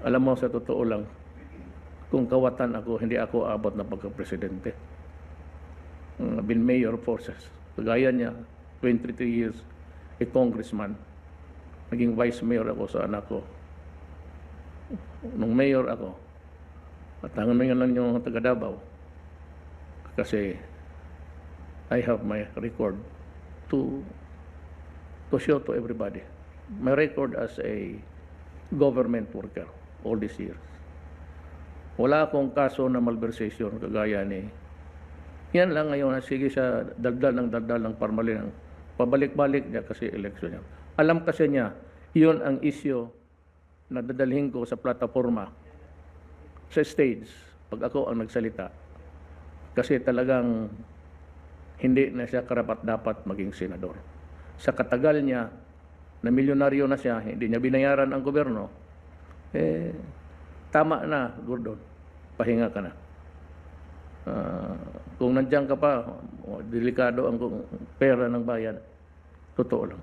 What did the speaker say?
Alam mo, sa totoo lang, kung kawatan ako, hindi ako abot na pagka-presidente. Been mayor for kagaya niya, 23 years, a congressman. Naging vice mayor ako sa anak ko. Nung mayor ako, at hanggang lang yung taga Davao. Kasi I have my record to show to everybody. My record as a government worker all these years. Wala akong kaso na malversation kagaya ni. Yan lang ngayon, sige siya daldal ng parmalinang. Pabalik-balik niya kasi election niya. Alam kasi niya, iyon ang issue na dadalhin ko sa plataforma, sa stage, pag ako ang nagsalita. Kasi talagang hindi na siya karapat-dapat maging senador. Sa katagal niya, na milyonaryo na siya, hindi niya binayaran ang gobyerno, tama na, Gordon, pahinga ka na. Kung nandiyan ka pa, delikado ang pera ng bayan, totoo lang.